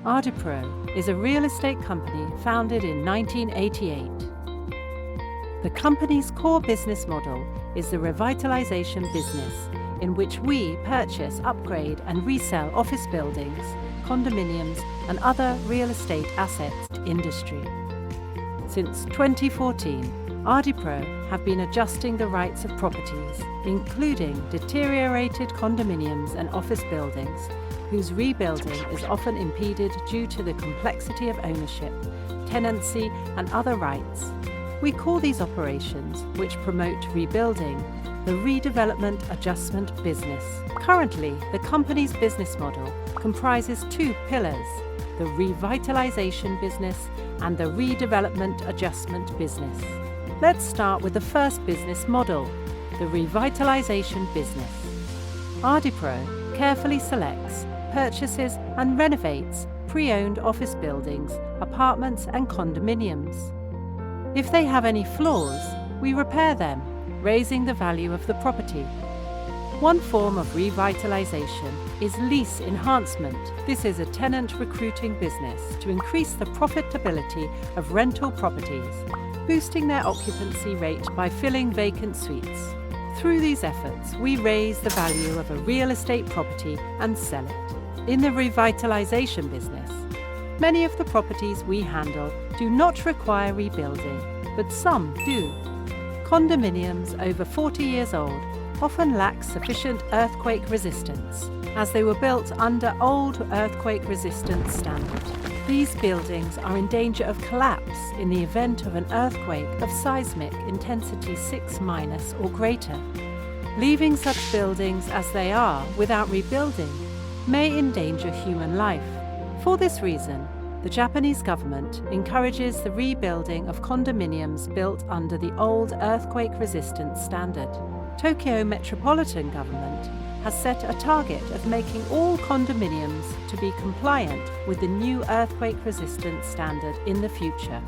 ARDEPRO is a real estate company founded in 1988. The company's core business model is the revitalization business, in which we purchase, upgrade and resell office buildings, condominiums and other real estate assets to industry. Since 2014, ARDEPRO have been adjusting the rights of properties, including deteriorated condominiums and office buildings, whose rebuilding is often impeded due to the complexity of ownership, tenancy and other rights. We call these operations, which promote rebuilding, the redevelopment adjustment business. Currently, the company's business model comprises two pillars, the revitalization business and the redevelopment adjustment business. Let's start with the first business model, the revitalization business. ARDEPRO carefully selects, purchases and renovates pre-owned office buildings, apartments and condominiums. If they have any flaws, we repair them, raising the value of the property. One form of revitalization is lease enhancement. This is a tenant recruiting business to increase the profitability of rental properties, boosting their occupancy rate by filling vacant suites. Through these efforts, we raise the value of a real estate property and sell it. In the revitalization business, many of the properties we handle do not require rebuilding, but some do. Condominiums over 40 years old often lack sufficient earthquake resistance, as they were built under old earthquake resistance standards. These buildings are in danger of collapse in the event of an earthquake of seismic intensity 6- or greater. Leaving such buildings as they are without rebuilding may endanger human life. For this reason, the Japanese government encourages the rebuilding of condominiums built under the old earthquake resistance standard. Tokyo Metropolitan Government has set a target of making all condominiums to be compliant with the new earthquake resistance standard in the future.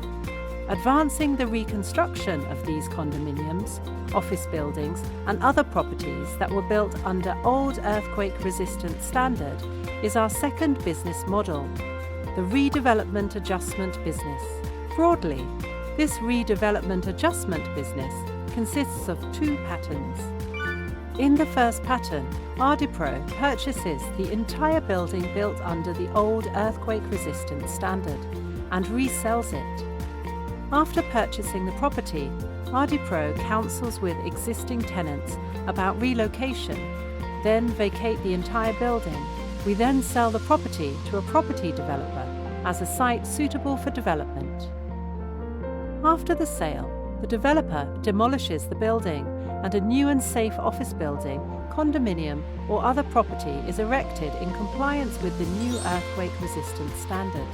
Advancing the reconstruction of these condominiums, office buildings and other properties that were built under old earthquake resistance standard is our second business model, the redevelopment adjustment business. Broadly, this redevelopment adjustment business consists of two patterns. In the first pattern, ARDEPRO purchases the entire building built under the old earthquake resistance standard and resells it. After purchasing the property, ARDEPRO counsels with existing tenants about relocation, then vacate the entire building. We then sell the property to a property developer as a site suitable for development. After the sale, the developer demolishes the building and a new and safe office building, condominium or other property is erected in compliance with the new earthquake resistance standard.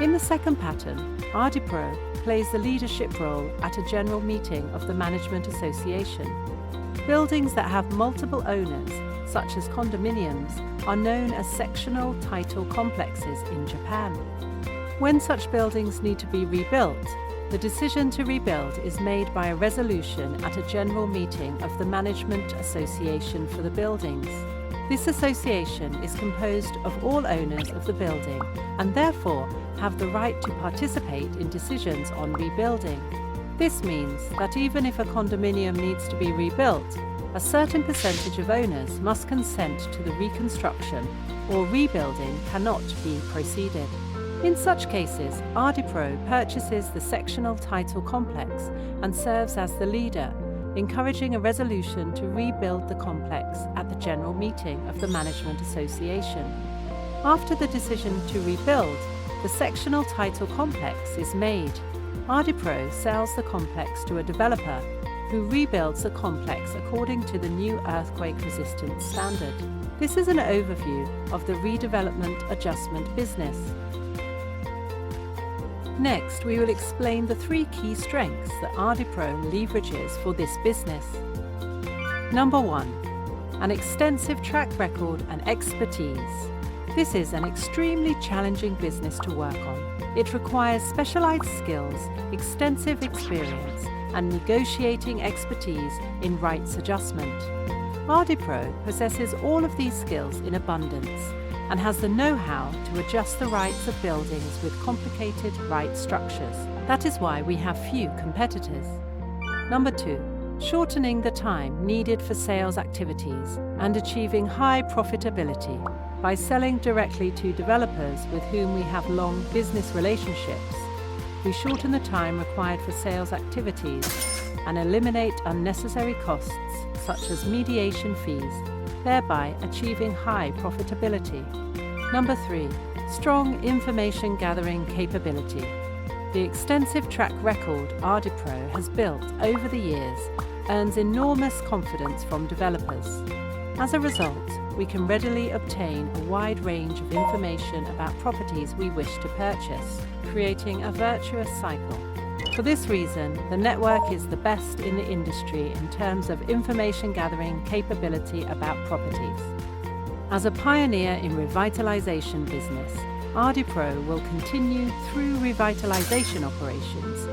In the second pattern, ARDEPRO plays the leadership role at a general meeting of the Management Association. Buildings that have multiple owners, such as condominiums, are known as sectional title complexes in Japan. When such buildings need to be rebuilt, the decision to rebuild is made by a resolution at a general meeting of the Management Association for the buildings. This association is composed of all owners of the building and therefore have the right to participate in decisions on rebuilding. This means that even if a condominium needs to be rebuilt, a certain percentage of owners must consent to the reconstruction or rebuilding cannot be proceeded. In such cases, ARDEPRO purchases the sectional title complex and serves as the leader, encouraging a resolution to rebuild the complex at the general meeting of the Management Association. After the decision to rebuild, the sectional title complex is made. ARDEPRO sells the complex to a developer who rebuilds the complex according to the new earthquake resistance standard. This is an overview of the redevelopment adjustment business. Next, we will explain the three key strengths that ARDEPRO leverages for this business. Number 1. An extensive track record and expertise. This is an extremely challenging business to work on. It requires specialized skills, extensive experience, and negotiating expertise in rights adjustment. ARDEPRO possesses all of these skills in abundance and has the know-how to adjust the rights of buildings with complicated right structures. That is why we have few competitors. Number 2, shortening the time needed for sales activities and achieving high profitability by selling directly to developers with whom we have long business relationships. We shorten the time required for sales activities and eliminate unnecessary costs such as mediation fees, thereby achieving high profitability. Number 3, strong information gathering capability. The extensive track record ARDEPRO has built over the years earns enormous confidence from developers. As a result, we can readily obtain a wide range of information about properties we wish to purchase, creating a virtuous cycle. For this reason, the network is the best in the industry in terms of information gathering capability about properties. As a pioneer in revitalization business, ARDEPRO will continue through revitalization operations,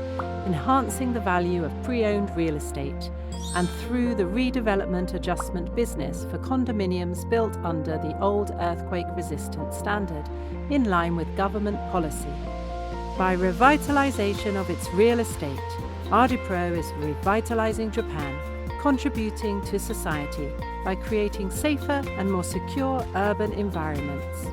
enhancing the value of pre-owned real estate, and through the redevelopment adjustment business for condominiums built under the old earthquake-resistant standard in line with government policy. By revitalization of its real estate, ARDEPRO is revitalizing Japan, contributing to society by creating safer and more secure urban environments.